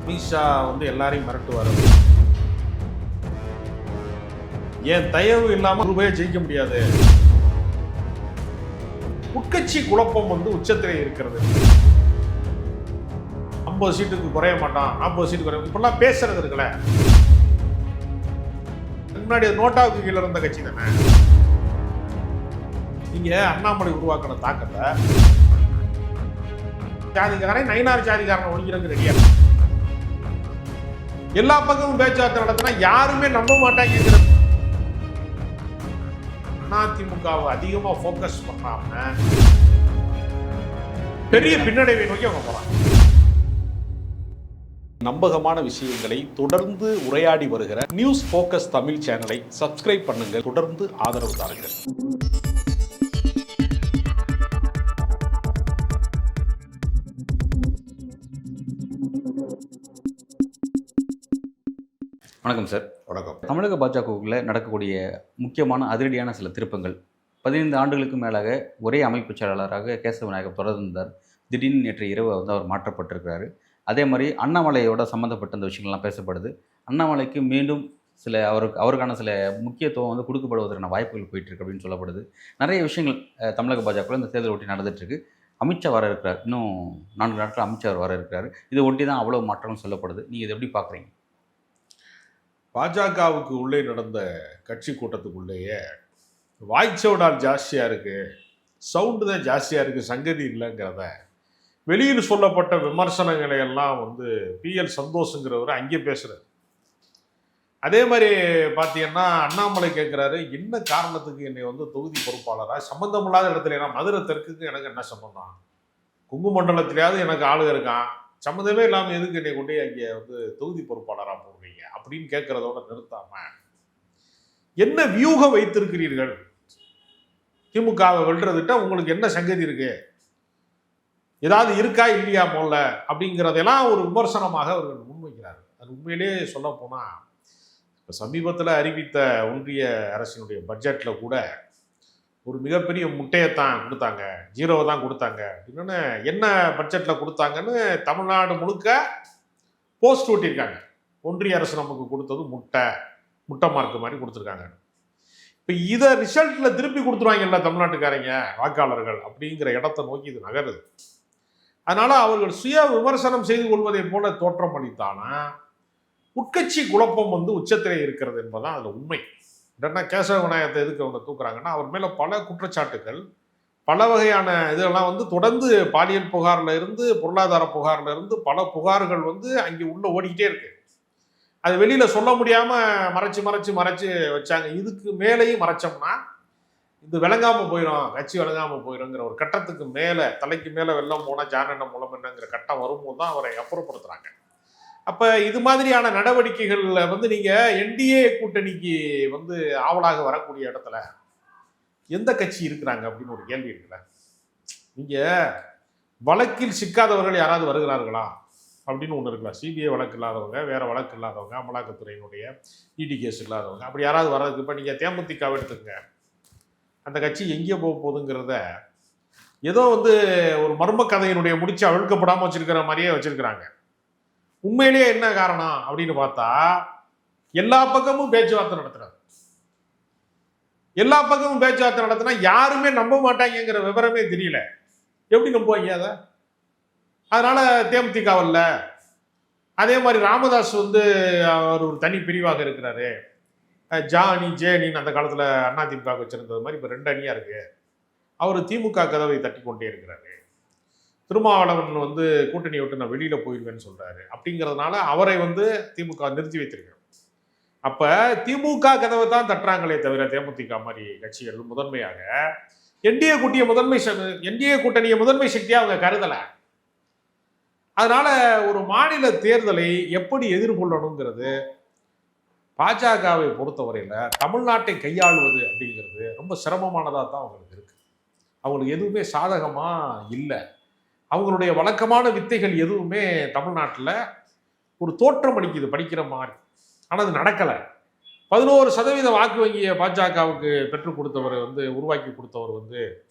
அமித்ஷா வந்து எல்லாரையும் மிரட்டுவார். ஏன் தயவு இல்லாமல் ரூபாயை ஜெயிக்க முடியாது. உட்கட்சி குழப்பம் வந்து உச்சத்திலே இருக்கிறது. 50 சீட்டுக்கு குறைய மாட்டான், 40 சீட்டு குறைய, இப்பெல்லாம் பேசுறது இருக்குல்ல. முன்னாடி நோட்டாவுக்கு கீழே இருந்த கட்சி தானே. நீங்க அண்ணாமலை உருவாக்கின தாக்கத்தை ஜாதிக்காரன் நயினார் ஜாதிக்காரன் ஒழிக்கிறதுக்கு ரெடியா. எல்லா பக்கமும் பேச்சுவார்த்தை நடத்தினா யாருமே நம்ப மாட்டாங்க. அதிமுகவை அதிகமா போக்கஸ் பண்ணாம பெரிய பின்னடைவை நோக்கி அவங்க போறாங்க. நம்பகமான விஷயங்களை தொடர்ந்து உரையாடி வருகிற நியூஸ் போக்கஸ் தமிழ் சேனலை சப்ஸ்கிரைப் பண்ணுங்க, தொடர்ந்து ஆதரவு தாருங்கள். வணக்கம் சார். வணக்கம். தமிழக பாஜகவுக்குள்ள நடக்கக்கூடிய முக்கியமான அதிரடியான சில திருப்பங்கள். 15 ஆண்டுகளுக்கு மேலாக ஒரே அமைப்பு செயலாளராக கேசவ விநாயகம் தொடர்ந்தார். திடீர்னு நேற்று இரவு அவர் மாற்றப்பட்டிருக்கிறாரு. அதே மாதிரி அண்ணாமலையோட சம்மந்தப்பட்ட இந்த விஷயங்கள்லாம் பேசப்படுது. அண்ணாமலைக்கு மீண்டும் சில அவருக்கான சில முக்கியத்துவம் கொடுக்கப்படுவதற்கான வாய்ப்புகள் போயிட்டுருக்கு அப்படின்னு சொல்லப்படுது. நிறைய விஷயங்கள் தமிழக பாஜகவில் இந்த தேர்தல் ஒட்டி நடந்துட்டுருக்கு. அமித்ஷா வர இருக்கிறார். இன்னும் 4 நாட்கள் அமித்ஷா வர இருக்கிறாரு. இதை ஒட்டி தான் அவ்வளோ மாற்றம்னு சொல்லப்படுது. நீங்கள் இதை எப்படி பார்க்குறீங்க? பாஜகவுக்கு உள்ளே நடந்த கட்சி கூட்டத்துக்குள்ளேயே வாய்ச்சவுடால் ஜாஸ்தியாக இருக்குது, சவுண்டு தான் ஜாஸ்தியாக இருக்குது, சங்கதி இல்லைங்கிறத வெளியில் சொல்லப்பட்ட விமர்சனங்களை எல்லாம் PL சந்தோஷங்கிறவர் அங்கே பேசுகிறார். அதே மாதிரி பார்த்தீங்கன்னா அண்ணாமலை கேட்குறாரு, என்ன காரணத்துக்கு என்னை தொகுதி பொறுப்பாளராக சம்மந்தமில்லாத இடத்துல, ஏன்னா மதுரை தெற்குக்கு எனக்கு என்ன சம்மந்தம், குங்கு மண்டலத்திலேயாவது எனக்கு ஆளுக இருக்கான், சம்மந்தமே இல்லாமல் எதுக்கு என்னை கொண்டு அங்கே தொகுதி பொறுப்பாளராக போடுறீங்க அப்படின்னு கேட்கறதோட நிறுத்தாம என்ன வியூகம் வைத்திருக்கிறீர்கள், திமுகவை வெல்றதுட்ட உங்களுக்கு என்ன சங்கதி இருக்கு, ஏதாவது இருக்கா இல்லையா போல அப்படிங்கிறதெல்லாம் ஒரு விமர்சனமாக அவர்கள் முன்வைக்கிறார். அது உண்மையிலேயே சொல்ல போனா இப்போ சமீபத்தில் அறிவித்த ஒன்றிய அரசினுடைய பட்ஜெட்டில் கூட ஒரு மிகப்பெரிய முட்டையைத்தான் கொடுத்தாங்க, 0 தான் கொடுத்தாங்க. இன்னொன்று என்ன பட்ஜெட்டில் கொடுத்தாங்கன்னு தமிழ்நாடு முழுக்க போஸ்ட் ஓட்டியிருக்காங்க. ஒன்றிய அரசு நமக்கு கொடுத்தது முட்டை மார்க்கு மாதிரி கொடுத்துருக்காங்க. இப்போ இதை ரிசல்ட்டில் திருப்பி கொடுத்துருவாங்கல்ல தமிழ்நாட்டுக்காரங்க வாக்காளர்கள் அப்படிங்கிற இடத்தை நோக்கி இது நகருது. அதனால் அவர்கள் சுய விமர்சனம் செய்து கொள்வதை போல தோற்றம் அளித்தானா உட்கட்சி குழப்பம் உச்சத்திலே இருக்கிறது என்பதுதான் அதில் உண்மை. இல்லைன்னா கேசவ விநாயகத்தை எதுக்கு அவங்க தூக்குறாங்கன்னா அவர் மேலே பல குற்றச்சாட்டுகள், பல வகையான இதெல்லாம் தொடர்ந்து பாலியல் புகாரில் இருந்து பொருளாதார புகாரில் இருந்து பல புகார்கள் அங்கே உள்ள ஓடிக்கிட்டே இருக்கு. அது வெளியில் சொல்ல முடியாமல் மறைச்சு வச்சாங்க. இதுக்கு மேலேயும் மறைச்சோம்னா இது விளங்காமல் போயிடும், கட்சி விளங்காமல் போயிடுங்கிற ஒரு கட்டத்துக்கு மேலே, தலைக்கு மேலே வெள்ளம் போனால் ஜானெண்ண மூலம் என்னங்கிற கட்டம் வரும்போது தான் அவரை அப்புறப்படுத்துகிறாங்க. அப்போ இது மாதிரியான நடவடிக்கைகளில் நீங்கள் என்டிஏ கூட்டணிக்கு ஆவலாக வரக்கூடிய இடத்துல எந்த கட்சி இருக்கிறாங்க அப்படின்னு ஒரு கேள்வி இருக்குல்ல. நீங்கள் வழக்கில் சிக்காதவர்கள் யாராவது வருகிறார்களா அப்படின்னு ஒன்று இருக்கலாம். சிபிஐ வழக்கு இல்லாதவங்க, வேறு வழக்கு இல்லாதவங்க, அமலாக்கத்துறையினுடைய இடி கேஸ் இல்லாதவங்க, அப்படி யாராவது வர்றதுக்கு இப்போ நீங்கள் தேமுதிகவை எடுத்துக்கங்க. அந்த கட்சி எங்கே போக போகுதுங்கிறத ஏதோ ஒரு மர்ம கதையினுடைய முடிச்சு அவிழ்க்கப்படாமல் வச்சிருக்கிற மாதிரியே வச்சிருக்கிறாங்க. உண்மையிலேயே என்ன காரணம் அப்படின்னு பார்த்தா எல்லா பக்கமும் பேச்சுவார்த்தை நடத்துறாரு. எல்லா பக்கமும் பேச்சுவார்த்தை நடத்தினா யாருமே நம்ப மாட்டாங்கிற விவரமே தெரியல. எப்படி நம்புவாங்க அதை? அதனால தேமுதிகவில் அதே மாதிரி ராமதாஸ் அவர் ஒரு தனி பிரிவாக இருக்கிறாரு. ஜானி ஜேனின்னு அந்த காலத்தில் அதிமுக வச்சிருந்தது மாதிரி இப்போ 2 அணியாக இருக்கு. அவர் திமுக கதவை தட்டி கொண்டே இருக்கிறாரு. திருமாவளவன் கூட்டணி விட்டு நான் வெளியில போயிடுவேன்னு சொல்றாரு. அப்படிங்கிறதுனால அவரை திமுக நிறுத்தி வைத்திருக்காங்க. அப்ப திமுக கதவை தான் தட்டுறாங்களே தவிர தேமுதிக மாதிரி கட்சிகள் முதன்மையாக என்டிஏ கூட்டணியை முதன்மை சக்தியா அவங்க கருதல. அதனால ஒரு மாநில தேர்தலை எப்படி எதிர்கொள்ளணுங்கிறது பாஜகவை பொறுத்தவரையில தமிழ்நாட்டை கையாளுவது அப்படிங்கிறது ரொம்ப சிரமமானதாக தான் அவங்களுக்கு இருக்கு. அவங்களுக்கு எதுவுமே சாதகமா இல்லை. அவங்களுடைய வழக்கமான வித்தைகள் எதுவுமே தமிழ்நாட்டில் ஒரு தோற்றம் அளிக்குது படிக்கிற மாதிரி. ஆனால் அது நடக்கலை. 11% வாக்கு வங்கியை பாஜகவுக்கு பெற்றுக் கொடுத்தவர் உருவாக்கி கொடுத்தவர்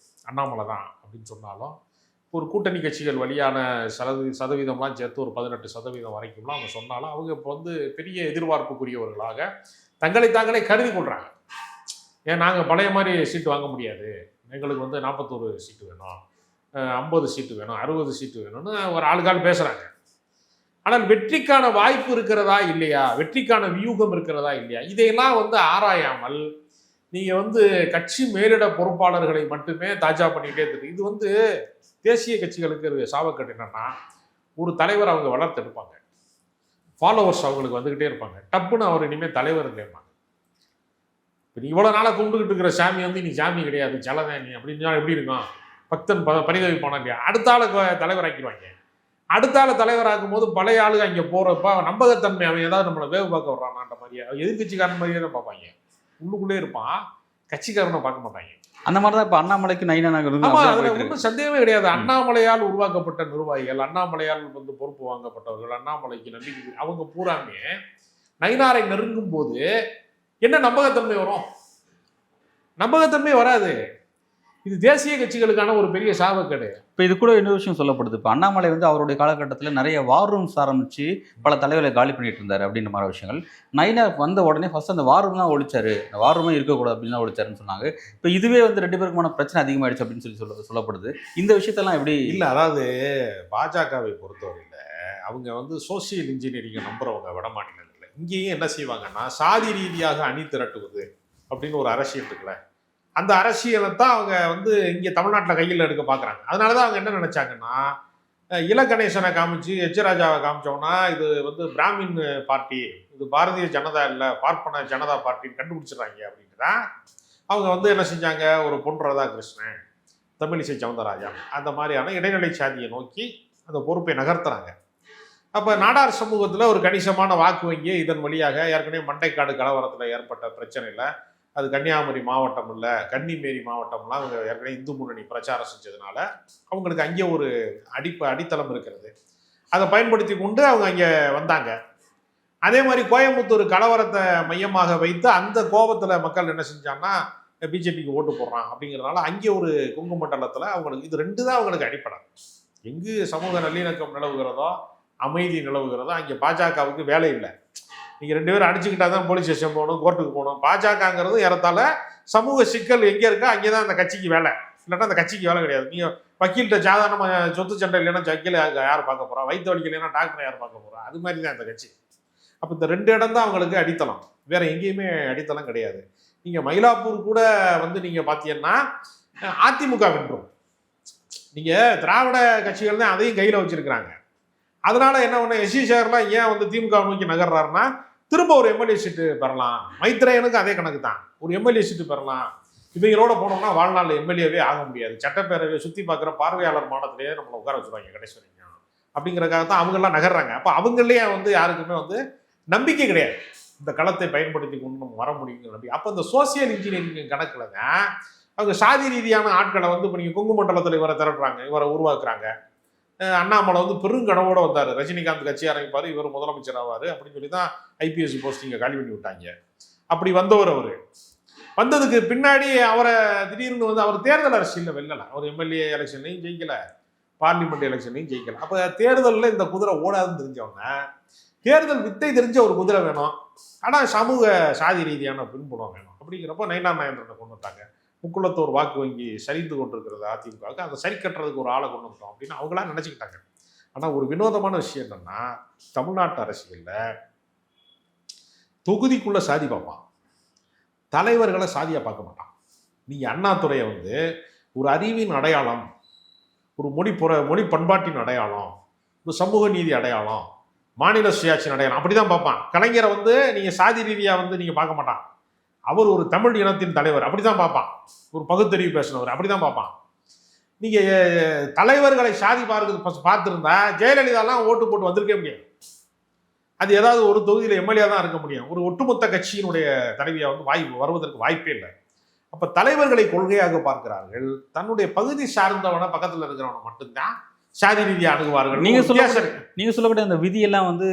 அண்ணாமலை தான் அப்படின்னு சொன்னாலும் ஒரு கூட்டணி கட்சிகள் வழியான சதவீதம்லாம் சேர்த்து ஒரு 18% வரைக்கும்லாம் அவங்க சொன்னாலும் அவங்க இப்போ வந்து பெரிய எதிர்பார்ப்புக்குரியவர்களாக தங்களை தாங்களே கருதி கொள்றாங்க. ஏன் நாங்கள் பழைய மாதிரி சீட்டு வாங்க முடியாது, எங்களுக்கு வந்து 41 சீட்டு வேணும், 50 சீட்டு வேணும், 60 சீட்டு வேணும்னு ஒரு ஆளுக்கால் பேசுகிறாங்க. ஆனால் வெற்றிக்கான வாய்ப்பு இருக்கிறதா இல்லையா, வெற்றிக்கான வியூகம் இருக்கிறதா இல்லையா, இதையெல்லாம் வந்து ஆராயாமல் நீங்கள் வந்து கட்சி மேலிட பொறுப்பாளர்களை மட்டுமே தாஜா பண்ணிக்கிட்டே இருக்கு. இது வந்து தேசிய கட்சிகளுக்கு ஒரு சாபக்கட்டு என்னன்னா, ஒரு தலைவர் அவங்க வளர்த்தெடுப்பாங்க, ஃபாலோவர்ஸ் அவங்களுக்கு வந்துக்கிட்டே இருப்பாங்க, டப்புன்னு அவர் இனிமேல் தலைவர் இல்லைம்பாங்க. இப்போ நீ இவ்வளோ நாளாக கும்பிட்டுக்கிட்டு இருக்கிற சாமி வந்து நீ சாமி கிடையாது, ஜலதானி அப்படின்னு எப்படி இருக்கும், பக்தன் பரிதவிப்பானா இல்லையா, அடுத்த ஆளை தலைவராக்கிடுவாங்க. அடுத்த ஆளை தலைவராக்கும் போது பழைய ஆளுங்க அங்கே போகிறப்ப நம்பகத்தன்மை, அவன் ஏதாவது நம்மளை வேவு பார்க்க வர்றானான்ற மாதிரியே எதிர்கட்சிக்காரன் மாதிரியே தான் பார்ப்பாங்க. உள்ளுக்குள்ளே இருப்பான், கட்சிக்காரனை பார்க்க மாட்டாங்க. அந்த மாதிரி தான் இப்போ அண்ணாமலைக்கு நைனா நகர். ஆமாம், அதில் ஒன்றும் சந்தேகமே கிடையாது. அண்ணாமலையால் உருவாக்கப்பட்ட நிர்வாகிகள், அண்ணாமலையால் வந்து பொறுப்பு வாங்கப்பட்டவர்கள், அண்ணாமலைக்கு நம்பிக்கை, அவங்க பூராமே நயினாரை நெருங்கும் போது என்ன நம்பகத்தன்மை வரும்? நம்பகத்தன்மை வராது. இது தேசிய கட்சிகளுக்கான ஒரு பெரிய சாபக்கேடு. இப்போ இது கூட இன்னொரு விஷயம் சொல்லப்படுது. இப்போ அண்ணாமலை வந்து அவருடைய காலகட்டத்தில் நிறைய வார் ரூம்ஸ் ஆரம்பித்து பல தலைவர்களை காலி பண்ணிட்டு இருந்தார் அப்படின்ற மாதிரி விஷயங்கள். நயினார் வந்த உடனே ஃபர்ஸ்ட் அந்த வார் ரூம் தான் ஒழிச்சாரு, அந்த வார் ரூமே இருக்கக்கூடாது அப்படின்னு தான் ஒழிச்சாருன்னு சொன்னாங்க. இப்போ இதுவே வந்து 2 பேருக்குமான பிரச்சனை அதிகமாகிடுச்சு அப்படின்னு சொல்லப்படுது. இந்த விஷயத்தெல்லாம் எப்படி? இல்லை, அதாவது பாஜகவை பொறுத்தவரையில் அவங்க வந்து சோசியல் இன்ஜினியரிங்கை நம்புறவங்க வட மாநிலங்களில். இங்கேயும் என்ன செய்வாங்கன்னா, சாதி ரீதியாக அணி திரட்டுவது அப்படின்னு ஒரு அரசியல் இருக்குல்ல, அந்த அரசியலை தான் அவங்க வந்து இங்கே தமிழ்நாட்டில் கையில் எடுக்க பார்க்குறாங்க. அதனால தான் அவங்க என்ன நினச்சாங்கன்னா, இலகணேசனை காமிச்சு எச்ராஜாவை காமிச்சோன்னா இது வந்து பிராமின் பார்ட்டி, இது பாரதிய ஜனதா இல்லை பார்ப்பன ஜனதா பார்ட்டின்னு கண்டுபிடிச்சிடுறாங்க அப்படின்ட்டு தான் அவங்க வந்து என்ன செஞ்சாங்க, ஒரு பொன் ராதாகிருஷ்ணன், தமிழிசை சவுந்தரராஜன் அந்த மாதிரியான இடைநிலை சாதியை நோக்கி அந்த பொறுப்பை நகர்த்துறாங்க. அப்போ நாடார் சமூகத்தில் ஒரு கணிசமான வாக்கு வங்கியை இதன் வழியாக, ஏற்கனவே மண்டைக்காடு கலவரத்தில் ஏற்பட்ட பிரச்சனையில் அது கன்னியாகுமரி மாவட்டம் இல்லை கன்னிமேரி மாவட்டம்லாம் அவங்க ஏற்கனவே இந்து முன்னணி பிரச்சாரம் செஞ்சதுனால அவங்களுக்கு அங்கே ஒரு அடித்தளம் இருக்கிறது. அதை பயன்படுத்தி கொண்டு அவங்க அங்கே வந்தாங்க. அதே மாதிரி கோயம்புத்தூர் கலவரத்தை மையமாக வைத்து அந்த கோபத்தில் மக்கள் என்ன செஞ்சாங்கன்னா பிஜேபிக்கு ஓட்டு போடுறான் அப்படிங்கிறதுனால அங்கே ஒரு கொங்கு மண்டலத்தில் அவங்களுக்கு இது 2 தான் அவங்களுக்கு அடிப்படை. எங்கு சமூக நல்லிணக்கம் நிலவுகிறதோ, அமைதி நிலவுகிறதோ, அங்கே பாஜகவுக்கு வேலை இல்லை. நீங்கள் 2 பேரும் அடிச்சுக்கிட்டா தான் போலீஸ் ஸ்டேஷன் போகணும், கோர்ட்டுக்கு போகணும். பாஜகங்கிறது ஏறத்தாழ சமூக சிக்கல் எங்கே இருக்கோ அங்கே தான் அந்த கட்சிக்கு வேலை, இல்லைன்னா அந்த கட்சிக்கு வேலை கிடையாது. நீங்கள் வக்கீல்கிட்ட சாதாரண சொத்து சண்டை இல்லைன்னா வக்கீல் யார் பார்க்க போகிறா, வயிற்று வலிக்கு இல்லைன்னா டாக்டரை யார் பார்க்க போகிறா, அது மாதிரி தான் அந்த கட்சி. அப்போ இந்த 2 இடம் தான் அவங்களுக்கு அடித்தளம், வேற எங்கேயுமே அடித்தளம் கிடையாது. நீங்கள் மயிலாப்பூர் கூட வந்து நீங்கள் பார்த்தீங்கன்னா அதிமுக வென்றும், நீங்கள் திராவிட கட்சிகள் தான் அதையும் கையில் வச்சிருக்கிறாங்க. அதனால என்ன ஒன்று, எஸ்சி சேகர்லாம் ஏன் வந்து திமுக நோக்கி நகர்றாருன்னா, திரும்ப ஒரு எம்எல்ஏ சீட்டு பெறலாம். மைத்ரேயனுக்கு அதே கணக்கு தான், ஒரு எம்எல்ஏ சீட்டு பெறலாம். இவங்களோட போனோம்னா வாழ்நாள் எம்எல்ஏவே ஆக முடியாது, சட்டப்பேரவையை சுற்றி பார்க்குற பார்வையாளர் மாடத்திலேயே நம்மளை உட்கார வச்சுருவாங்க கடைசி வரைக்கும் அப்படிங்கிறக்காக தான் அவங்கெல்லாம் நகர்றாங்க. அப்போ அவங்களே வந்து யாருக்குமே வந்து நம்பிக்கை கிடையாது, இந்த களத்தை பயன்படுத்தி கொண்டு நம்ம வர முடியுங்கிற நம்பிக்கை. அப்போ இந்த சோசியல் இன்ஜினியரிங் கணக்கில் தான் அவங்க சாதி ரீதியான ஆட்களை வந்து இப்போ நீங்கள் கொங்கு மண்டலத்தில் இவரை திரட்டுறாங்க, இவரை உருவாக்குறாங்க. அண்ணாமலை வந்து பெருங்கனவோடு வந்தார், ரஜினிகாந்த் கட்சி ஆரம்பிப்பார், இவர் முதலமைச்சர் ஆவார் அப்படின்னு சொல்லி தான் ஐபிஎஸ் போஸ்டிங்கை காலி பண்ணி விட்டாங்க. அப்படி வந்தவர் அவர் வந்ததுக்கு பின்னாடி அவரை திடீர்னு வந்து அவர் தேர்தல் அரசியலில் வெல்லலை, அவர் எம்எல்ஏ எலெக்ஷன்லையும் ஜெயிக்கலை, பார்லிமெண்ட் எலெக்ஷன்லையும் ஜெயிக்கலை. அப்போ தேர்தலில் இந்த குதிரை ஓடாதுன்னு தெரிஞ்சவங்க, தேர்தல் வித்தை தெரிஞ்ச ஒரு குதிரை வேணும், ஆனால் சமூக சாதி ரீதியான பின்புலம் வேணும். அப்படிங்கிறப்போ நயினார் நாகேந்திரனை கொண்டு வந்தாங்க. முக்குளத்தோர் வாக்கு வங்கி சரிந்து கொண்டிருக்கிறது அதிமுகவுக்கு, அதை சரி கட்டுறதுக்கு ஒரு ஆளை கொண்டு வந்துட்டோம் அப்படின்னு அவங்களாம் நினச்சிக்கிட்டாங்க. ஆனால் ஒரு வினோதமான விஷயம் என்னன்னா, தமிழ்நாட்டு அரசியலில் தொகுதிக்குள்ளே சாதி பார்ப்பான், தலைவர்களை சாதியாக பார்க்க மாட்டான். நீங்கள் அண்ணாதுரையை வந்து ஒரு அறிவின் அடையாளம், ஒரு மொழி பண்பாட்டின் அடையாளம், ஒரு சமூக நீதி அடையாளம், மாநில சுயாட்சியின் அடையாளம் அப்படி தான் பார்ப்பான். கலைஞரை வந்து நீங்கள் சாதி ரீதியாக வந்து நீங்கள் பார்க்க மாட்டான். அவர் ஒரு தமிழ் இனத்தின் தலைவர் அப்படி தான் பார்ப்பான், ஒரு பகுத்தறிவு பேசினவர் அப்படி தான் பார்ப்பான். நீங்கள் தலைவர்களை சாதி பார்த்துருந்தா ஜெயலலிதாலாம் ஓட்டு போட்டு வந்திருக்கே முடியாது. அது ஏதாவது ஒரு தொகுதியில் எம்எல்ஏ தான் இருக்க முடியும், ஒரு ஒட்டுமொத்த கட்சியினுடைய தலைவியாக வந்து வருவதற்கு வாய்ப்பே இல்லை. அப்போ தலைவர்களை கொள்கையாக பார்க்கிறார்கள், தன்னுடைய பகுதி சார்ந்தவனை பக்கத்தில் இருக்கிறவனை மட்டும்தான் சாதி ரீதியாக அணுகுவார்கள். நீங்க சொல்லக்கூடிய அந்த விதியெல்லாம் வந்து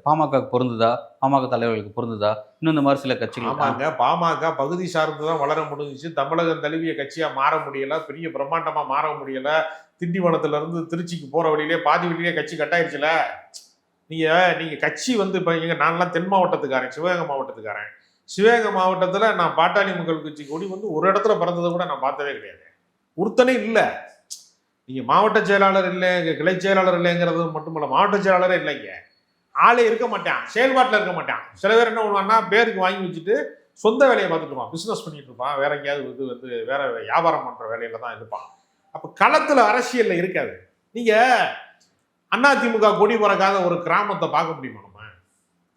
பாமக பொருந்துதா, பாமக தலைவர்களுக்கு பொருந்துதா? இன்னும் இந்த மாதிரி சில கட்சிகள். ஆமாங்க, பாமக பகுதி சார்ந்து தான் வளர முடிஞ்சிச்சு, தமிழகம் தழுவிய கட்சியா மாற முடியல, பெரிய பிரம்மாண்டமா மாற முடியல, திண்டிவனத்துல இருந்து திருச்சிக்கு போற வழியிலே பாதி வழியிலே கட்சி கட்டாயிருச்சுல. நீங்க நீங்க கட்சி வந்து இப்ப நான்லாம் தென் மாவட்டத்துக்காரன், சிவகங்கை மாவட்டத்துக்காரன். சிவகங்கை மாவட்டத்துல நான் பாட்டாளி மக்கள் கட்சி கொடி வந்து ஒரு இடத்துல பறந்ததை கூட நான் பார்த்ததே கிடையாது. ஒருத்தனே இல்ல. நீங்க மாவட்ட செயலாளர் இல்லை, கிளை செயலாளர் இல்லைங்கிறது மட்டுமல்ல, மாவட்ட செயலாளரே இல்லைங்க. ஆளே இருக்க மாட்டான், செயல்பாட்டில் இருக்க மாட்டான். சில பேர் என்ன பண்ணுவான்னா பேருக்கு வாங்கி வச்சுட்டு சொந்த வேலையை பார்த்துட்டு இருப்பான், பிசினஸ் பண்ணிட்டு இருப்பான், வேற எங்கேயாவது இது வந்து வேற வியாபாரம் பண்ற வேலையில தான் இருப்பான். அப்ப களத்துல அரசியல்ல இருக்காது. நீங்க அதிமுக கொடி பறக்காத ஒரு கிராமத்தை பார்க்க முடியுமா? நம்ம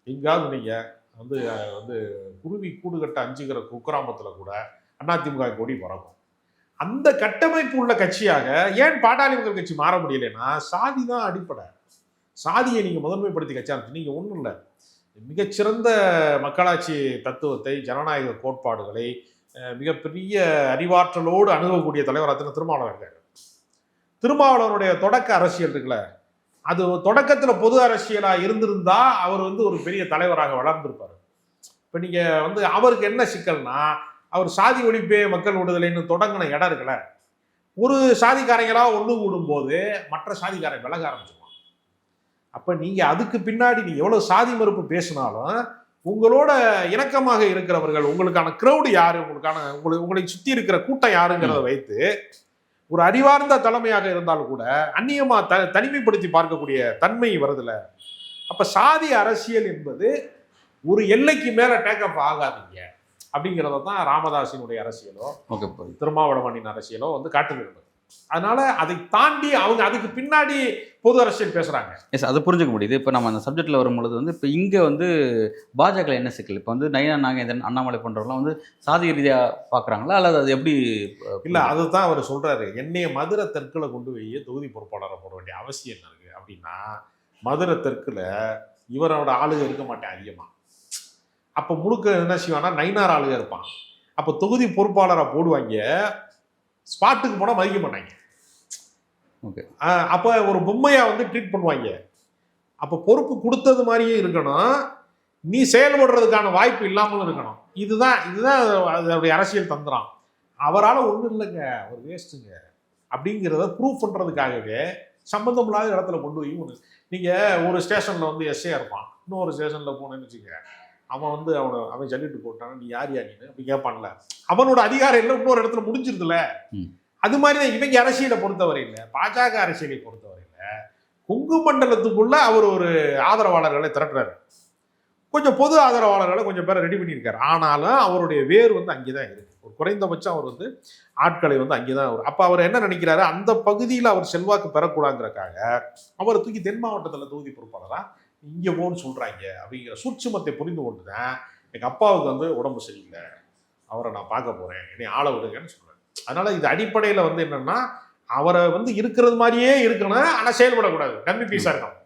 எங்காவது நீங்க வந்து வந்து குருவி கூடு கட்ட அஞ்சுகிற குக்கிராமத்துல கூட அதிமுக கொடி பறக்கும். அந்த கட்டமைப்பு உள்ள கட்சியாக ஏன் பாட்டாளி மக்கள் கட்சி மாற முடியலைன்னா, சாதி தான் அடிப்படை. சாதியை நீங்க முதன்மைப்படுத்தி கட்சி ஆரம்பிச்சு நீங்க ஒன்றும் இல்லை, மிகச்சிறந்த மக்களாட்சி தத்துவத்தை, ஜனநாயக கோட்பாடுகளை மிகப்பெரிய அறிவாற்றலோடு அணுகக்கூடிய தலைவராக திருமாவளவன் இருக்காரு. திருமாவளவனுடைய தொடக்க அரசியல் இருக்குல்ல, அது தொடக்கத்துல பொது அரசியலா இருந்திருந்தா அவர் வந்து ஒரு பெரிய தலைவராக வளர்ந்திருப்பாரு. இப்ப நீங்க வந்து அவருக்கு என்ன சிக்கல்னா, அவர் சாதி ஒழிப்பே மக்கள் விடுதலைன்னு தொடங்கின இடம் இருக்குல்ல, ஒரு சாதிக்காரங்களா ஒண்ணு கூடும் போது மற்ற சாதிக்காரன் விலக ஆரம்பிச்சிருவான். அப்ப நீங்க அதுக்கு பின்னாடி நீங்க எவ்வளவு சாதி மறுப்பு பேசினாலும் உங்களோட இணக்கமாக இருக்கிறவர்கள், உங்களுக்கான கிரௌடு யாரு, உங்களை சுத்தி இருக்கிற கூட்டம் யாருங்கிறத வைத்து ஒரு அறிவார்ந்த தலைமையாக இருந்தாலும் கூட அந்நியமா தனிமைப்படுத்தி பார்க்கக்கூடிய தன்மை வருதுல. அப்ப சாதி அரசியல் என்பது ஒரு எல்லைக்கு மேல டேக்கப் ஆகாதீங்க அப்படிங்கிறத தான் ராமதாசினுடைய அரசியலோ திருமாவளவனின் அரசியலோ வந்து காட்டுகிறது. அதனால அதை தாண்டி அவங்க அதுக்கு பின்னாடி பொது அரசியல் பேசுறாங்க. எஸ், அது புரிஞ்சுக்க முடியுது. இப்போ நம்ம அந்த சப்ஜெக்ட்ல வரும்பொழுது வந்து இப்போ இங்கே வந்து பாஜக என்ன சிக்கல், இப்போ வந்து நயினா நாகேந்திரன், அண்ணாமலை போன்றவங்களாம் வந்து சாதி ரீதியாக பார்க்குறாங்களா, அல்லது அது எப்படி? இல்லை, அதுதான் அவர் சொல்றாரு. என்னைய மதுரை தெற்குல கொண்டு போய் தொகுதி பொறுப்பாளரை போட வேண்டிய அவசியம் என்ன இருக்கு அப்படின்னா, மதுரை தெற்குல இவரோட ஆளுக இருக்க மாட்டேன் அதிகமாக. அப்போ முழுக்க என்ன செய்வானா, நயினார் ஆளுக இருப்பான். அப்போ தொகுதி பொறுப்பாளரை போடுவாங்க, ஸ்பாட்டுக்கு போனால் மதிக்க மாட்டாங்க. ஓகே, அப்போ ஒரு பொம்மையா வந்து ட்ரீட் பண்ணுவாங்க. அப்போ பொறுப்பு கொடுத்தது மாதிரியே இருக்கணும், நீ செயல்படுறதுக்கான வாய்ப்பு இல்லாமலும் இருக்கணும். இதுதான் அதோடைய அரசியல் தந்திரம். அவரால் ஒன்றும் இல்லைங்க, ஒரு வேஸ்ட்டுங்க அப்படிங்கிறத ப்ரூவ் பண்ணுறதுக்காகவே சம்பந்தம் இல்லாத இடத்துல கொண்டு போய் ஒன்று. நீங்கள் ஒரு ஸ்டேஷனில் வந்து எஸ்ஏ இருப்பான், இன்னொரு ஸ்டேஷனில் போனேன்னு வச்சுக்க, அவன் வந்து அவன் சொல்லிட்டு போட்டான், நீ யார் யாரின்னு அப்படி கேட்பான்ல, அவனோட அதிகாரம் இல்லை இன்னொரு இடத்துல முடிஞ்சிருதுல. அது மாதிரி தான் இவங்க அரசியலை பொறுத்தவரை இல்லை, பாஜக அரசியலை பொறுத்தவரை இல்லை, கொங்கு மண்டலத்துக்குள்ள அவர் ஒரு ஆதரவாளர்களை திரட்டுறாரு, கொஞ்சம் பொது ஆதரவாளர்களை கொஞ்சம் பேரை ரெடி பண்ணியிருக்காரு. ஆனாலும் அவருடைய வேர் வந்து அங்கேதான் இருக்கு. ஒரு குறைந்தபட்சம் அவர் வந்து ஆட்களை வந்து அங்கேதான் அவர். அப்ப அவர் என்ன நினைக்கிறாரு, அந்த பகுதியில் அவர் செல்வாக்கு பெறக்கூடாதுங்கிறக்காக அவரை தூக்கி தென் மாவட்டத்தில் தொகுதி பொறுப்பாளரா இங்கே போன்னு சொல்றாங்க அப்படிங்கிற சூட்சுமத்தை புரிந்து கொண்டுதான் எங்க அப்பாவுக்கு வந்து உடம்பு சரியில்லை, அவரை நான் பார்க்க போறேன், என்னை ஆள விடுங்கன்னு சொல்றாரு. அதனால இது அடிப்படையில் வந்து என்னன்னா, அவரை வந்து இருக்கிறது மாதிரியே இருக்கணும், ஆனா செயல்படக்கூடாது, கம்மி பீஸா இருக்கணும்.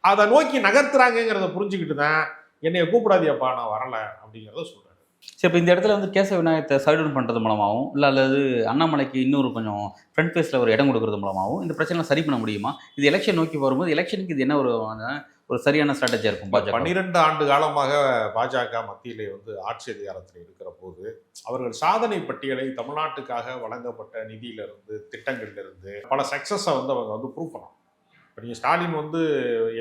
அதை நோக்கி நகர்த்துறாங்கிறத புரிஞ்சுக்கிட்டு தான் என்னைய கூப்பிடாதியப்பா நான் வரல அப்படிங்கிறத சொல்றாரு. சரி, இப்போ இந்த இடத்துல வந்து கேசவ விநாயகத்தை சைடுன் பண்ணுறது மூலமாகவும் இல்லை அல்லது அண்ணாமலைக்கு இன்னொரு கொஞ்சம் ஃப்ரண்ட் ஃபேஸில் ஒரு இடம் கொடுக்கறது மூலமாகவும் இந்த பிரச்சனை சரி பண்ண முடியுமா? இது எலெக்ஷன் நோக்கி வரும்போது எலெக்ஷனுக்கு இது என்ன ஒரு சரியான ஸ்ட்ராட்டஜியாக இருக்கும்? 12 ஆண்டு காலமாக பாஜக மத்தியிலே வந்து ஆட்சி அதிகாரத்தில் இருக்கிற போது அவர்கள் சாதனை பட்டியலை தமிழ்நாட்டுக்காக வழங்கப்பட்ட நிதியிலிருந்து, திட்டங்கள்லேருந்து பல சக்ஸஸை வந்து அவங்க வந்து ப்ரூவ் பண்ணணும். இப்போ நீங்கள் ஸ்டாலின் வந்து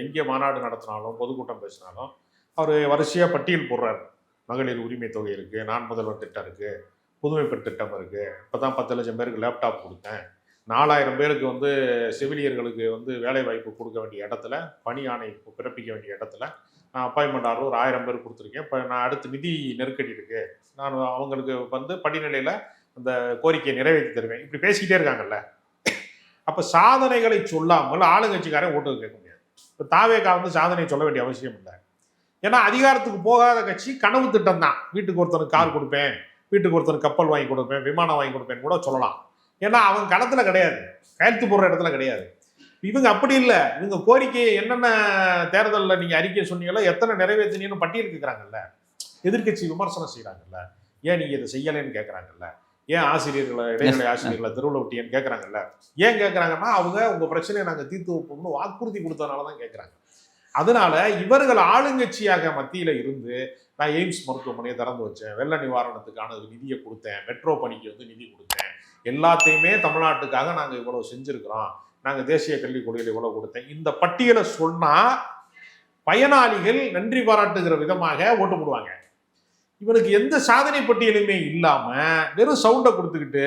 எங்கே மாநாடு நடத்தினாலும் பொதுக்கூட்டம் பேசினாலும் அவர் வரிசையாக பட்டியல் போடுறாரு. மகளிர் உரிமை தொகை இருக்குது, நான் முதல்வர் திட்டம் இருக்குது, புதுமை பெண் திட்டம் இருக்குது, இப்போ தான் 10 லட்சம் பேருக்கு லேப்டாப் கொடுத்தேன், 4000 பேருக்கு வந்து செவிலியர்களுக்கு வந்து வேலை வாய்ப்பு கொடுக்க வேண்டிய இடத்துல, பணி ஆணை பிறப்பிக்க வேண்டிய இடத்துல நான் அப்பாயின்மெண்ட் ஆர்டர் ஒரு 1000 பேருக்கு கொடுத்துருக்கேன், இப்போ நான் அடுத்து நிதி நெருக்கடி இருக்குது, நான் அவங்களுக்கு வந்து படிநிலையில் அந்த கோரிக்கையை நிறைவேற்றி தருவேன், இப்படி பேசிக்கிட்டே இருக்காங்கல்ல. அப்போ சாதனைகளை சொல்லாமல் ஆளுங்கட்சிக்காரன் ஓட்டு கேட்க முடியாது. இப்போ தாவேகா வந்து சாதனை சொல்ல வேண்டிய அவசியம் இல்லை. ஏன்னா அதிகாரத்துக்கு போகாத கட்சி கனவு திட்டம் தான். வீட்டுக்கு ஒருத்தனுக்கு கார் கொடுப்பேன், வீட்டுக்கு ஒருத்தனுக்கு கப்பல் வாங்கி கொடுப்பேன், விமானம் வாங்கி கொடுப்பேன்னு கூட சொல்லலாம். ஏன்னா அவங்க களத்தில் கிடையாது, கையெழுத்து போடுற இடத்துல கிடையாது. இவங்க அப்படி இல்லை. இவங்க கோரிக்கையை என்னென்ன தேர்தலில் நீங்கள் அறிக்கை சொன்னீங்களோ எத்தனை நிறைவேற்றினீங்கன்னு பட்டியல் கேட்குறாங்கல்ல. எதிர்கட்சி விமர்சனம் செய்கிறாங்கல்ல, ஏன் நீங்கள் இதை செய்யலைன்னு கேட்குறாங்கல்ல, ஏன் ஆசிரியர்களை இடைநிலை ஆசிரியர்களை தெருவில் விட்டியன்னு கேட்குறாங்கல்ல. ஏன் கேட்குறாங்கன்னா அவங்க உங்கள் பிரச்சனையை நாங்கள் தீர்த்து வைப்போம்னு வாக்குறுதி கொடுத்ததுனால தான் கேட்குறாங்க. அதனால இவர்கள் ஆளுங்கட்சியாக மத்தியில இருந்து நான் எய்ம்ஸ் மருத்துவமனையை திறந்து வச்சேன், வெள்ள நிவாரணத்துக்கான நிதியை கொடுத்தேன், மெட்ரோ பணிக்கு வந்து நிதி கொடுத்தேன், எல்லாத்தையுமே தமிழ்நாட்டுக்காக நாங்க இவ்வளவு செஞ்சிருக்கிறோம், நாங்க தேசிய கல்விக் கொள்கையில் இவ்வளவு கொடுத்தேன், இந்த பட்டியலை சொன்னா பயனாளிகள் நன்றி பாராட்டுகிற விதமாக ஓட்டு போடுவாங்க. இவனுக்கு எந்த சாதனை பட்டியலுமே இல்லாம வெறும் சவுண்டை கொடுத்துக்கிட்டு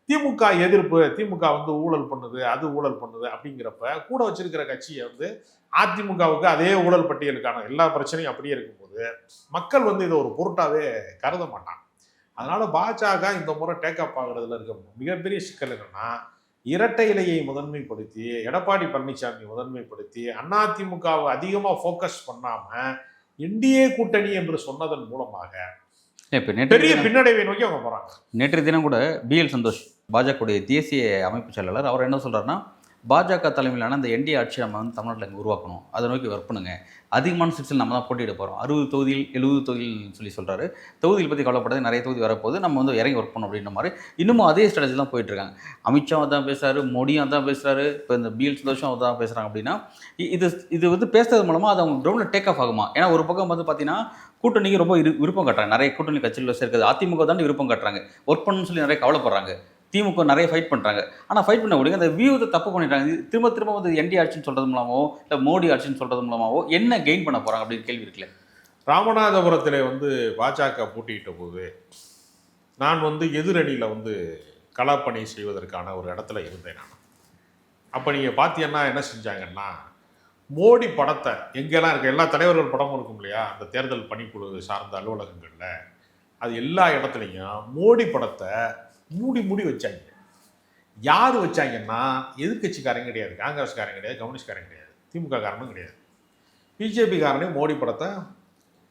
திமுக எதிர்ப்பு, திமுக வந்து ஊழல் பண்ணுது, அது ஊழல் பண்ணுது அப்படிங்கிறப்ப கூட வச்சிருக்கிற கட்சியை வந்து அதிமுகவுக்கு அதே ஊழல் பட்டியலுக்கான எல்லா பிரச்சனையும் அப்படியே இருக்கும்போது மக்கள் வந்து இதை ஒரு பொருட்டாவே கருத மாட்டாங்க. அதனால பாஜக இந்த முறை டேக்கப் ஆகுறதுல இருக்க மிகப்பெரிய சிக்கல் என்னன்னா, இரட்டை இலையை முதன்மைப்படுத்தி எடப்பாடி பழனிசாமி முதன்மைப்படுத்தி அதிமுகவை அதிகமா ஃபோக்கஸ் பண்ணாம என்டிஏ கூட்டணி என்று சொன்னதன் மூலமாக இப்போ பெரிய பின்னடைவை நோக்கி அவங்க போறாங்க. நேற்றைய தினம் கூட பிஎல் சந்தோஷ் பாஜகவுடைய தேசிய அமைப்பு செயலாளர் அவர் என்ன சொல்றாருன்னா, பாஜக தலைமையிலான அந்த என்டிஏ ஆட்சி நம்ம வந்து தமிழ்நாட்டில் இங்கே உருவாக்கணும், அதை நோக்கி ஒர்க் பண்ணுங்க, அதிகமான சீட்ஸில் நம்ம தான் போட்டியிட போகிறோம், 60 தொகுதியில் 70 தொகுதியில் சொல்லி சொல்கிறாரு. தொகுதியில் பற்றி கவலைப்படாது, நிறைய தொகுதி வரப்போகுது, நம்ம வந்து இறங்கி ஒர்க் பண்ணணும் அப்படின்ற மாதிரி இன்னமும் அதே ஸ்ட்ராட்டஜி தான் போயிட்டு இருக்காங்க. அமித்ஷாவும் அதான் பேசுகிறாரு, மோடியும் அதான் பேசுகிறாரு, இப்போ இந்த பிஎல் சந்தோஷம் அதான் பேசுகிறாங்க. அப்படின்னா இது வந்து பேசுறது மூலமாக அது அவங்க கிரௌண்டில் டேக் ஆஃப் ஆகுமா? ஏன்னா ஒரு பக்கம் வந்து பார்த்தீங்கன்னா கூட்டணிக்கு ரொம்ப விருப்பம் காட்டுறாங்க, நிறைய கூட்டணி கட்சியில் சேர்க்குது, அதிமுக தாண்டி விருப்பம் காட்டுறாங்க, ஒர்க் பண்ணணும்னு சொல்லி நிறைய கவலைப்படுறாங்க, திமுக நிறைய ஃபைட் பண்ணுறாங்க. ஆனால் ஃபைட் பண்ண முடியும் அந்த வியூவை தப்பு பண்ணிட்டாங்க. திரும்ப திரும்ப வந்து என்டி ஆட்சின்னு சொல்கிறது மூலமாவோ இல்லை மோடி ஆட்சின்னு சொல்கிறது மூலமாவோ என்ன கெயின் பண்ண போகிறாங்க அப்படின்னு கேள்வி இருக்குல்ல. ராமநாதபுரத்தில் வந்து பாஜக போட்டியிட்ட போது நான் வந்து எதிரணியில் வந்து களப்பணி செய்வதற்கான ஒரு இடத்துல இருந்தேன் நான். அப்போ நீங்கள் பார்த்தீங்கன்னா என்ன செஞ்சாங்கன்னா, மோடி படத்தை எங்கெல்லாம் இருக்க எல்லா தலைவர்கள் படமும் இருக்கும் இல்லையா, அந்த தேர்தல் பணிக்குழு சார்ந்த அலுவலகங்களில் அது எல்லா இடத்துலையும் மோடி படத்தை மூடி வச்சாங்க. யார் வச்சாங்கன்னா எதிர்கட்சிக்காரங்க கிடையாது, காங்கிரஸ்காரங்க கிடையாது, கம்யூனிஸ்ட்காரங்க கிடையாது, திமுக காரனும் கிடையாது, பிஜேபி காரனே மோடி படத்தை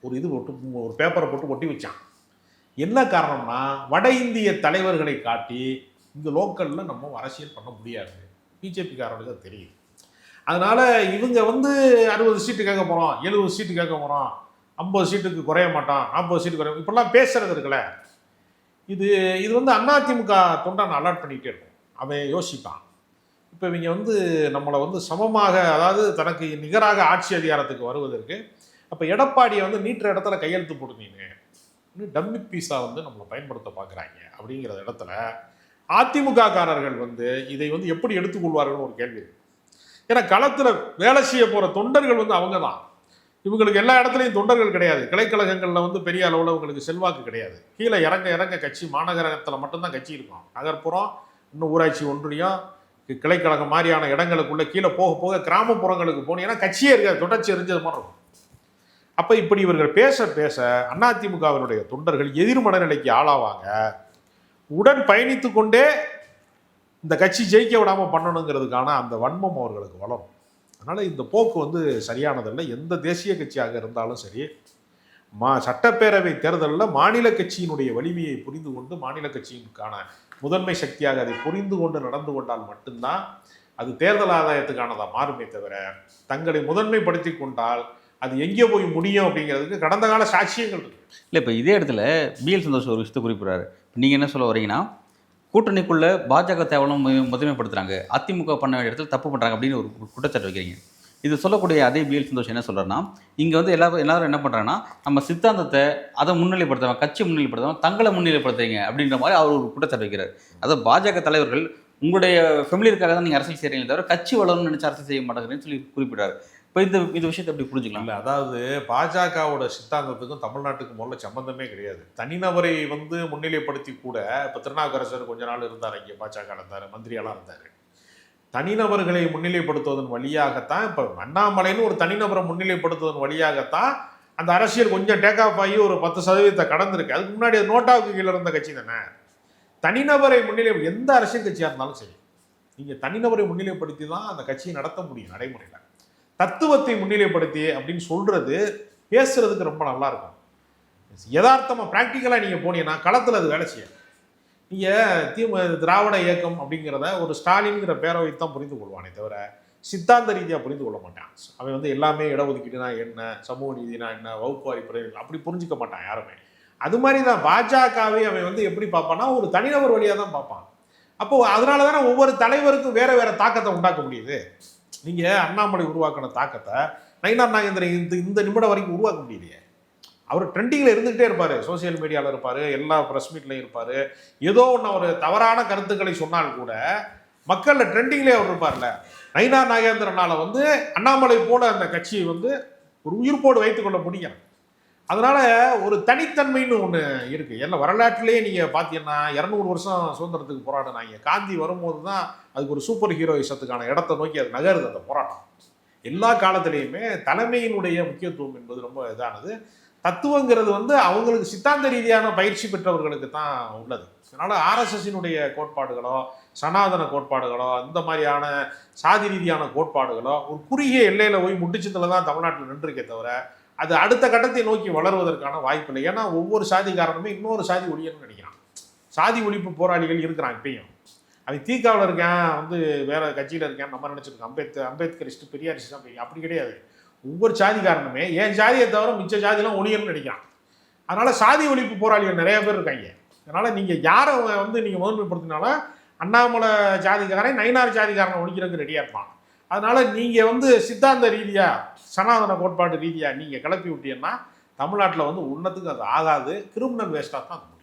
ஒரு இது போட்டு ஒரு பேப்பரை போட்டு ஒட்டி வச்சான். என்ன காரணம்னா, வட இந்திய தலைவர்களை காட்டி இந்த லோக்கலில் நம்ம அரசியல் பண்ண முடியாது, பிஜேபி காரனுக்கு அது தெரியும். அதனால இவங்க வந்து 60 சீட்டு கேட்க போகிறோம், 70 சீட்டு கேட்க போகிறோம், 50 சீட்டுக்கு குறைய மாட்டோம், 40 சீட்டு குறைய, இப்படிலாம் பேசுறது இருக்குல்ல, இது வந்து அதிமுக தொண்டான் அலர்ட் பண்ணிகிட்டே இருக்கும். அவன் யோசிப்பான், இப்போ இவங்க வந்து நம்மளை வந்து சமமாக, அதாவது தனக்கு நிகராக ஆட்சி அதிகாரத்துக்கு வருவதற்கு அப்போ எடப்பாடியை வந்து நீட்டுற இடத்துல கையெழுத்து போடுனீங்க, இன்னும் டம்மி பீஸா வந்து நம்மளை பயன்படுத்த பார்க்குறாங்க அப்படிங்கிற இடத்துல அதிமுக காரர்கள் வந்து இதை வந்து எப்படி எடுத்துக்கொள்வார்கள்னு ஒரு கேள்வி இருக்கு. ஏன்னா களத்தில் வேலை செய்ய போகிற தொண்டர்கள் வந்து அவங்க தான். இவங்களுக்கு எல்லா இடத்துலையும் தொண்டர்கள் கிடையாது, கிளைக்கழகங்களில் வந்து பெரிய அளவில் இவங்களுக்கு செல்வாக்கு கிடையாது. கீழே இறங்க கட்சி மாநகரத்தில் மட்டும்தான் கட்சி இருக்கும். நகர்ப்புறம், இன்னும் ஊராட்சி ஒன்றியம், கிளைக்கழகம் மாதிரியான இடங்களுக்குள்ள கீழே போக போக கிராமப்புறங்களுக்கு போனீங்கன்னா கட்சியே இருக்காது, தொடர்ச்சி எரிஞ்சது மாதிரி இருக்கும். அப்போ இப்படி இவர்கள் பேச அதிமுகவினுடைய தொண்டர்கள் எதிர் மனநிலைக்கு ஆளாவாங்க. உடன் பயணித்து கொண்டே இந்த கட்சி ஜெயிக்க விடாமல் பண்ணணுங்கிறதுக்கான அந்த வன்மம் அவர்களுக்கு வளரும். அதனால் இந்த போக்கு வந்து சரியானதில்லை. எந்த தேசிய கட்சியாக இருந்தாலும் சரி, சட்டப்பேரவை தேர்தலில் மாநில கட்சியினுடைய வலிமையை புரிந்து கொண்டு மாநில கட்சியினுக்கான முதன்மை சக்தியாக அதை புரிந்து கொண்டு நடந்து கொண்டால் மட்டும்தான் அது தேர்தல் ஆதாயத்துக்கானதாக மாறுமே தவிர, தங்களை முதன்மைப்படுத்தி கொண்டால் அது எங்கே போய் முடியும் அப்படிங்கிறதுக்கு கடந்த கால சாட்சியங்கள் இருக்கு. இல்லை, இப்போ இதே இடத்துல பிஎல் சந்தோஷ் ஒரு விஷயத்தை குறிப்பிட்றாரு. நீங்கள் என்ன சொல்ல வரீங்கன்னா, கூட்டணிக்குள்ளே பாஜக தேவலும் முதன்மைப்படுத்துகிறாங்க, அதிமுக பண்ண வேண்டிய இடத்துல தப்பு பண்ணுறாங்க அப்படின்னு ஒரு குற்றச்சாட்டு வைக்கிறீங்க. இது சொல்லக்கூடிய அதே பிஎல் சந்தோஷ் என்ன சொல்கிறாருன்னா, இங்கே வந்து எல்லாரும் என்ன பண்ணுறாங்கன்னா, நம்ம சித்தாந்தத்தை அதை முன்னிலைப்படுத்துவாங்க, கட்சி முன்னிலைப்படுத்துவாங்க, தங்களை முன்னிலைப்படுத்துறீங்க அப்படின்ற மாதிரி அவர் ஒரு குற்றச்சாட்டு வைக்கிறார். அதாவது பாஜக தலைவர்கள் உங்களுடைய ஃபெமிலியருக்காக தான் நீங்கள் அரசியல் செய்கிறீங்களே தவிர கட்சி வளரணும்னு நினச்சி அரசியல் செய்ய மாட்டேங்கிறேன்னு சொல்லி குறிப்பிட்டார். இப்போ இந்த விஷயத்தை எப்படி புரிஞ்சுக்கலாம்? இல்லை, அதாவது பாஜகவோட சித்தாந்தத்துக்கும் தமிழ்நாட்டுக்கும் முதல்ல சம்பந்தமே கிடையாது. தனிநபரை வந்து முன்னிலைப்படுத்தி கூட இப்போ திருநாவுக்கரசர் கொஞ்ச நாள் இருந்தார், இங்கே பாஜக இருந்தார், மந்திரியெல்லாம் இருந்தார். தனிநபர்களை முன்னிலைப்படுத்துவதன் வழியாகத்தான், இப்போ அண்ணாமலைன்னு ஒரு தனிநபரை முன்னிலைப்படுத்துவதன் வழியாகத்தான் அந்த அரசியல் கொஞ்சம் டேக் ஆஃப் ஆகி ஒரு 10% கடந்திருக்கு. அதுக்கு முன்னாடி அது நோட்டாவுக்கு கீழே இருந்த கட்சி தானே. தனிநபரை முன்னிலை, எந்த அரசியல் கட்சியாக இருந்தாலும் சரி, நீங்கள் தனிநபரை முன்னிலைப்படுத்தி தான் அந்த கட்சியை நடத்த முடியும் நடைமுறையில். தத்துவத்தை முன்னிலைப்படுத்தி அப்படின்னு சொல்றது பேசுறதுக்கு ரொம்ப நல்லா இருக்கும். யதார்த்தமாக ப்ராக்டிக்கலாக நீங்கள் போனீங்கன்னா களத்தில் அது வேலை செய்யும். நீங்கள் திராவிட இயக்கம் அப்படிங்கிறத ஒரு ஸ்டாலின்கிற பேரை வைத்து தான் புரிந்து கொள்வானே தவிர சித்தாந்த ரீதியாக புரிந்து கொள்ள மாட்டான். அவன் வந்து எல்லாமே இடஒதுக்கீடுனா என்ன, சமூக நீதினா என்ன, வகுப்புவாரி பிரிவுகள் அப்படி புரிஞ்சிக்க மாட்டான் யாருமே. அது மாதிரி தான் பாஜகவை அவன் வந்து எப்படி பார்ப்பான்னா ஒரு தனிநபர் வழியாக தான் பார்ப்பான். அப்போது அதனால தானே ஒவ்வொரு தலைவருக்கும் வேற வேற தாக்கத்தை உண்டாக்க முடியுது. நீங்கள் அண்ணாமலை உருவாக்கின தாக்கத்தை நயினார் நாகேந்திரன் இந்த நிமிடம் வரைக்கும் உருவாக்க முடியலையே. அவர் ட்ரெண்டிங்கில் இருந்துகிட்டே இருப்பார், சோசியல் மீடியாவில் இருப்பார், எல்லா ப்ரெஸ் மீட்லையும் இருப்பார். ஏதோ ஒன்று ஒரு தவறான கருத்துக்களை சொன்னால் கூட மக்களில் ட்ரெண்டிங்லேயே அவர் இருப்பார்ல. நயினார் நாகேந்திரனால் வந்து அண்ணாமலை போல அந்த கட்சியை வந்து ஒரு உயிர்ப்போடு வைத்துக்கொள்ள முடியும். அதனால ஒரு தனித்தன்மைன்னு ஒன்று இருக்குது. எல்லாம் வரலாற்றிலேயே நீங்கள் பார்த்தீங்கன்னா 200 வருஷம் சுதந்திரத்துக்கு போராடினாங்க. காந்தி வரும்போது தான் அதுக்கு ஒரு சூப்பர் ஹீரோயிசத்துக்கான இடத்தை நோக்கி அது நகருது அந்த போராட்டம். எல்லா காலத்திலையுமே தலைமையினுடைய முக்கியத்துவம் என்பது ரொம்ப இதானது. தத்துவங்கிறது வந்து அவங்களுக்கு சித்தாந்த ரீதியான பயிற்சி பெற்றவர்களுக்கு தான் உள்ளது. அதனால ஆர்எஸ்எஸ்ஸினுடைய கோட்பாடுகளோ சனாதன கோட்பாடுகளோ அந்த மாதிரியான சாதி ரீதியான கோட்பாடுகளோ ஒரு குறுகிய எல்லையில் போய் முட்டுச்சத்தில் தான் தமிழ்நாட்டில் நின்றுருக்கே தவிர அது அடுத்த கட்டத்தை நோக்கி வளருவதற்கான வாய்ப்பு இல்லை. ஏன்னா ஒவ்வொரு சாதிக்காரனுமே இன்னொரு சாதி ஒழியணும்னு நினைக்கிறான். சாதி ஒழிப்பு போராளிகள் இருக்கிறான் இப்பயும். அவன் தீக்காவில் இருக்கேன், வந்து வேற கட்சியில் இருக்கேன் நம்ம நினச்சிருக்கோம். அம்பேத்கரிஸ்ட் பெரியாரிஸ்ட் அப்படி கிடையாது. ஒவ்வொரு சாதிக்காரனுமே என் ஜாதியை தவிர மிச்ச ஜாதியெல்லாம் ஒழியணும்னு நினைக்கிறான். அதனால சாதி ஒழிப்பு போராளிகள் நிறைய பேர் இருக்காங்க. அதனால நீங்க யாரை வந்து நீங்க முதன்மைப்படுத்தினாலும் அண்ணாமலை ஜாதிக்காரன் நயினார் ஜாதிக்காரனை ஒழிக்கிறதுக்கு ரெடியா இருப்பான். அதனால நீங்க வந்து சித்தாந்த ரீதியா சனாதன கோட்பாடு ரீதியா நீங்க கிளப்பி விட்டீங்கன்னா தமிழ்நாட்டில் வந்து உன்னத்துக்கு அது ஆகாது, கிரிமினல் வேஸ்டாக தான் முடியும்.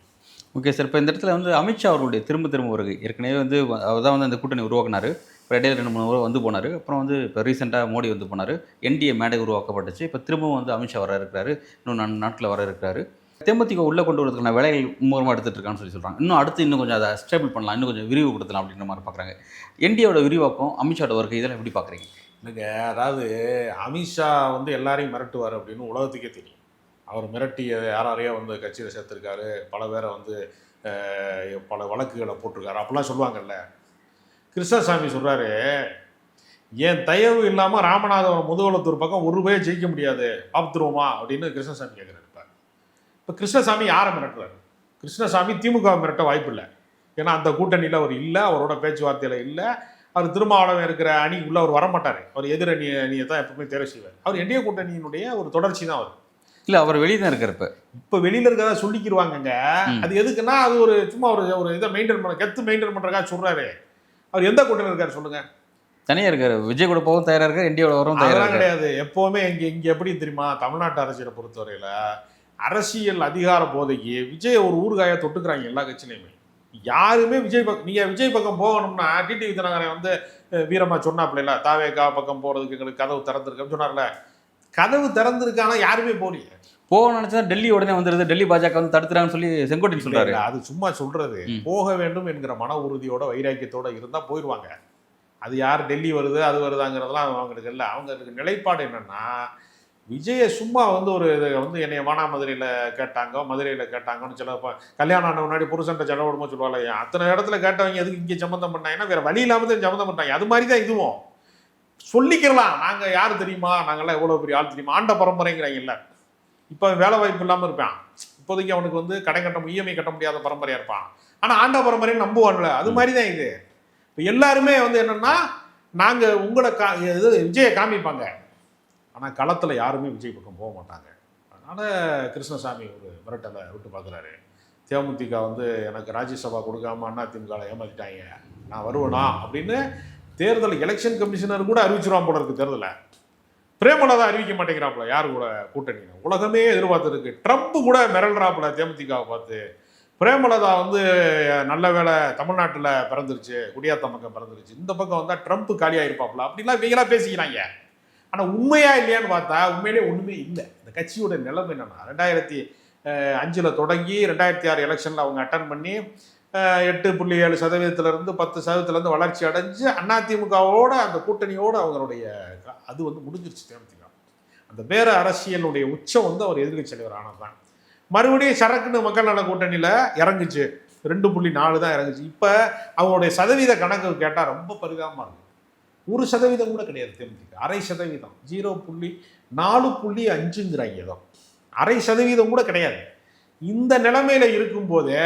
ஓகே சார், இப்போ இந்த இடத்துல வந்து அமித்ஷா அவர்களுடைய திரும்ப வருகை ஏற்கனவே வந்து அவர் தான் வந்து அந்த கூட்டணி உருவாக்குனாரு. இப்போ இடையில 2-3 முறை வந்து போனார். அப்புறம் வந்து இப்போ ரீசெண்டாக மோடி வந்து போனார். என்டிஏ மேடை உருவாக்கப்பட்டுச்சு. இப்போ திரும்பவும் வந்து அமித்ஷா வர இருக்கிறாரு. இன்னும் 4 நாட்களில் வர இருக்கிறாரு. தேமுதிக உள்ளே கொண்டு வரதுக்கான வேலைகள் மும்முரமாக எடுத்துகிட்டு இருக்கான்னு சொல்கிறாங்க. இன்னும் கொஞ்சம் அதை ஸ்டேபிள் பண்ணலாம், இன்னும் கொஞ்சம் விரிவுபடுத்தலாம் அப்படின்ற மாதிரி பார்க்குறாங்க. என்டிஏவோட விரிவாக்கம், அமித்ஷாவோட வருகை, இதெல்லாம் எப்படி பார்க்குறீங்க? இல்லைங்க, அதாவது அமித்ஷா வந்து எல்லாரையும் மிரட்டுவார் அப்படின்னு உலகத்துக்கே தெரியும். அவர் மிரட்டி யாரையோ வந்து கட்சியில் சேர்த்துருக்காரு, பல பேரை வந்து பல வழக்குகளை போட்டிருக்காரு அப்படிலாம் சொல்லுவாங்கல்ல. கிருஷ்ணசாமி சொல்கிறாரு, ஏன் தயவு இல்லாமல் ராமநாதபுரம் முதுகுளத்தூர் பக்கம் ஒரு ரூபாயை ஜெயிக்க முடியாது, பார்த்துருவோமா அப்படின்னு கிருஷ்ணசாமி கேட்குறாரு. இப்போ கிருஷ்ணசாமி யாரை மிரட்டுறாரு? கிருஷ்ணசாமி திமுக மிரட்ட வாய்ப்பு இல்லை. ஏன்னா அந்த கூட்டணியில் அவர் இல்லை, அவரோட பேச்சுவார்த்தையில் இல்லை. அவர் திருமாவளவன் இருக்கிற அணிக்குள்ளே அவர் வரமாட்டார். அவர் எதிர் அணியை தான் எப்பவுமே தேர்வு செய்வார். அவர் என்டிஏ கூட்டணியினுடைய ஒரு தொடர்ச்சி தான் அவர். இல்லை, அவர் வெளியே தான் இருக்கிறப்ப. இப்போ வெளியில் இருக்கிறதா சொல்லிக்கிடுவாங்கங்க. அது எதுக்குன்னா அது ஒரு சும்மா ஒரு இதை மெயின்டைன் பண்ண கெத்து மெயின்டைன் பண்ணுறதுக்காக சொல்கிறாரு. அவர் எந்த கூட்டணியில் இருக்காரு சொல்லுங்க? தனியாக இருக்காரு. விஜய் கூட போகவும் தயாராக இருக்காரு, என்டிஏ வரவும் தயாராக கிடையாது. எப்போவுமே இங்கே எப்படி தெரியுமா, தமிழ்நாட்டு அரசியலை பொறுத்தவரையில் அரசியல் அதிகார போதைக்கு விஜய் ஒரு ஊறுகாயை தொட்டுக்கிறாங்க எல்லா கட்சியிலையுமே. யாருமே விஜய் பக்கம் போகணும்னா டிடிவி தினகரன் வந்து வீரமா சொன்னாப்ல, தாவேகா பக்கம் போகிறதுக்கு எங்களுக்கு கதவு திறந்துருக்குன்னு சொன்னார்ல. கதவு திறந்துருக்கானா யாருமே போறீங்க. போக நினைச்சா டெல்லி உடனே வந்துடுது, டெல்லி பாஜக வந்து தடுத்துறாங்கன்னு சொல்லி செங்கோட்டையன் சொல்றாரு. அது சும்மா சொல்றது. போக வேண்டும் என்கிற மன உறுதியோட வைராக்கியத்தோட இருந்தா போயிடுவாங்க. அது யார் டெல்லி வருது அது வருதாங்கிறதுலாம் அவங்களுக்கு இல்லை. அவங்களுக்கு நிலைப்பாடு என்னன்னா, விஜயை சும்மா வந்து ஒரு இதை வந்து என்னை மதுரையில் கேட்டாங்கன்னு சில கல்யாணம் ஆன முன்னாடி புருஷன்ட்ட செலவிடுமோ சொல்லுவாங்க. அத்தனை இடத்துல கேட்டவங்க எதுக்கு இங்கே சம்மந்தம் பண்ணாங்கன்னா வேற வழி இல்லாமல் தான் சம்மந்தம் பண்ணாங்க. அது மாதிரி தான் இதுவும் சொல்லிக்கலாம். நாங்கள் யார் தெரியுமா, நாங்கள்லாம் எவ்வளோ பெரிய ஆள் தெரியுமா, ஆண்ட பரம்பரைங்கிறாங்க. இல்லை, இப்போ வேலை வாய்ப்பு இல்லாமல் இருப்பான். இப்போதைக்கு அவனுக்கு வந்து கடன் கட்ட இஎம்ஐ கட்ட முடியாத பரம்பரையாக இருப்பான். ஆனால் ஆண்ட பரம்பரைன்னு நம்புவான்ல, அது மாதிரி தான் இது. இப்போ எல்லாருமே வந்து என்னென்னா நாங்கள் உங்களை இது விஜயை காமிப்பாங்க. ஆனால் களத்தில் யாருமே விஜய் பக்கம் போக மாட்டாங்க. அதனால் கிருஷ்ணசாமி ஒரு மிரட்டலை விட்டு பார்க்குறாரு. தேமுதிக வந்து எனக்கு ராஜ்யசபா கொடுக்காம அதிமுகவில் ஏமாற்றிட்டாங்க, நான் வருவேனா அப்படின்னு தேர்தல் எலெக்ஷன் கமிஷனர் கூட அறிவிச்சிருவான் போல இருக்குது. தேர்தலை பிரேமலதா அறிவிக்க மாட்டேங்கிறாப்புல. யார் கூட கூட்டணி உலகமே எதிர்பார்த்துருக்கு. ட்ரம்ப் கூட மிரல்றாப்புல தேமுதிகவை பார்த்து. பிரேமலதா வந்து நல்ல வேலை தமிழ்நாட்டில் பிறந்துருச்சு, குடியாத்த பக்கம் பிறந்துருச்சு, இந்த பக்கம் வந்தால் ட்ரம்ப் காலியாக இருப்பாப்புல அப்படிலாம் இவங்களாம் பேசிக்கிறாங்க. ஆனால் உண்மையா இல்லையான்னு பார்த்தா உண்மையிலே ஒன்றுமே இல்லை. இந்த கட்சியோட நிலைமை என்னன்னா, 2005 தொடங்கி 2006 எலெக்ஷனில் அவங்க அட்டன் பண்ணி 8.7% 10% வளர்ச்சி அடைஞ்சு அதிமுகவோட அந்த கூட்டணியோட அவங்களுடைய அது வந்து முடிஞ்சிருச்சு. தேமுதிக அந்த வேற அரசியலுடைய உச்சம் வந்து அவர் எதிர்க்கட்சி தலைவர் ஆனதுதான். மறுபடியும் சரக்குன்னு மக்கள் நல கூட்டணியில் இறங்குச்சு, 2.4 தான் இறங்குச்சு. இப்போ அவங்களுடைய சதவீத கணக்கு கேட்டால் ரொம்ப பரிதாபமாக இருக்கும். 1% கூட கிடையாது தேமுதிக, 0.5%, 0.4.5ங்கிறாங்க. ஏதோ 0.5% கூட கிடையாது. இந்த நிலைமையில இருக்கும்போதே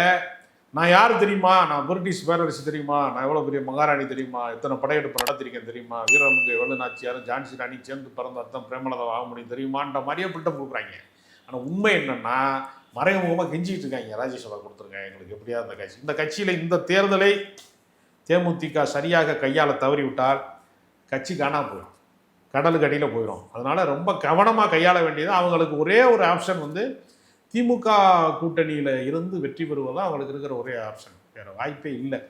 நான் யார் தெரியுமா, நான் பிரிட்டிஷ் பேரரசு தெரியுமா, நான் எவ்வளோ பெரிய மகாராணி தெரியுமா, எத்தனை படையெடுப்பு நடத்திருக்கேன் தெரியுமா, வீரமங்கை வேலுநாச்சியாரும் ஜான்சி ராணி சேர்ந்து பிறந்த அர்த்தம் பிரேமலதா ஆக முடியும் தெரியுமான்ற மாதிரியே பில்டம் கொடுக்குறாங்க. ஆனால் உண்மை என்னன்னா மறைமுகமாக கெஞ்சிட்டு இருக்காங்க, ராஜ்யசபா கொடுத்துருங்க எங்களுக்கு எப்படியா இந்த கட்சி. இந்த கட்சியில் இந்த தேர்தலை தேமுதிக சரியாக கையாள தவறிவிட்டால் கட்சி காணாம போயிடும். கடலுக்கு அடியில் போயிடும். அதனால் ரொம்ப கவனமாக கையாள வேண்டியது. அவங்களுக்கு ஒரே ஒரு ஆப்ஷன் வந்து திமுக கூட்டணியில் இருந்து வெற்றி பெறுவதான் அவங்களுக்கு இருக்கிற ஒரே ஆப்ஷன். வேறு வாய்ப்பே இல்லை.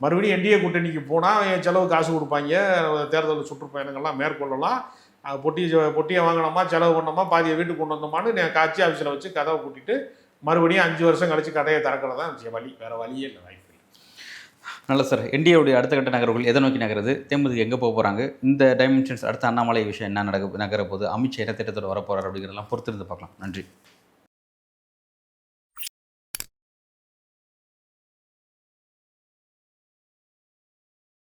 மறுபடியும் என்டிஏ கூட்டணிக்கு போனால் செலவு காசு கொடுப்பாங்க, தேர்தல் சுற்றுப்பயணங்கள்லாம் மேற்கொள்ளலாம். பொட்டியை வாங்கினோமா, செலவு பண்ணோமா, பாதியை வீட்டுக்கு கொண்டு வந்தோமான்னு கட்சி ஆஃபீஸில் வச்சு கதவை கூட்டிட்டு மறுபடியும் 5 வருஷம் கழிச்சு கடையை திறக்கிறது தான் வழி. வேறு வழியே இல்லை, வாய்ப்பு இல்லை. நல்ல சார். என்டிஏவுடைய அடுத்த கட்ட நகர்வுகள் எதை நோக்கி நகருது? தேமுதிக எங்கே போக போகிறாங்க? இந்த டைமென்ஷன்ஸ் அடுத்த அண்ணாமலை விஷயம் என்ன நகர போகுது? அமித்ஷா என்ன திட்டத்தோடு வரப்போகிறார் அப்படிங்கிறதெல்லாம் பொறுத்திருந்து பார்க்கலாம். நன்றி.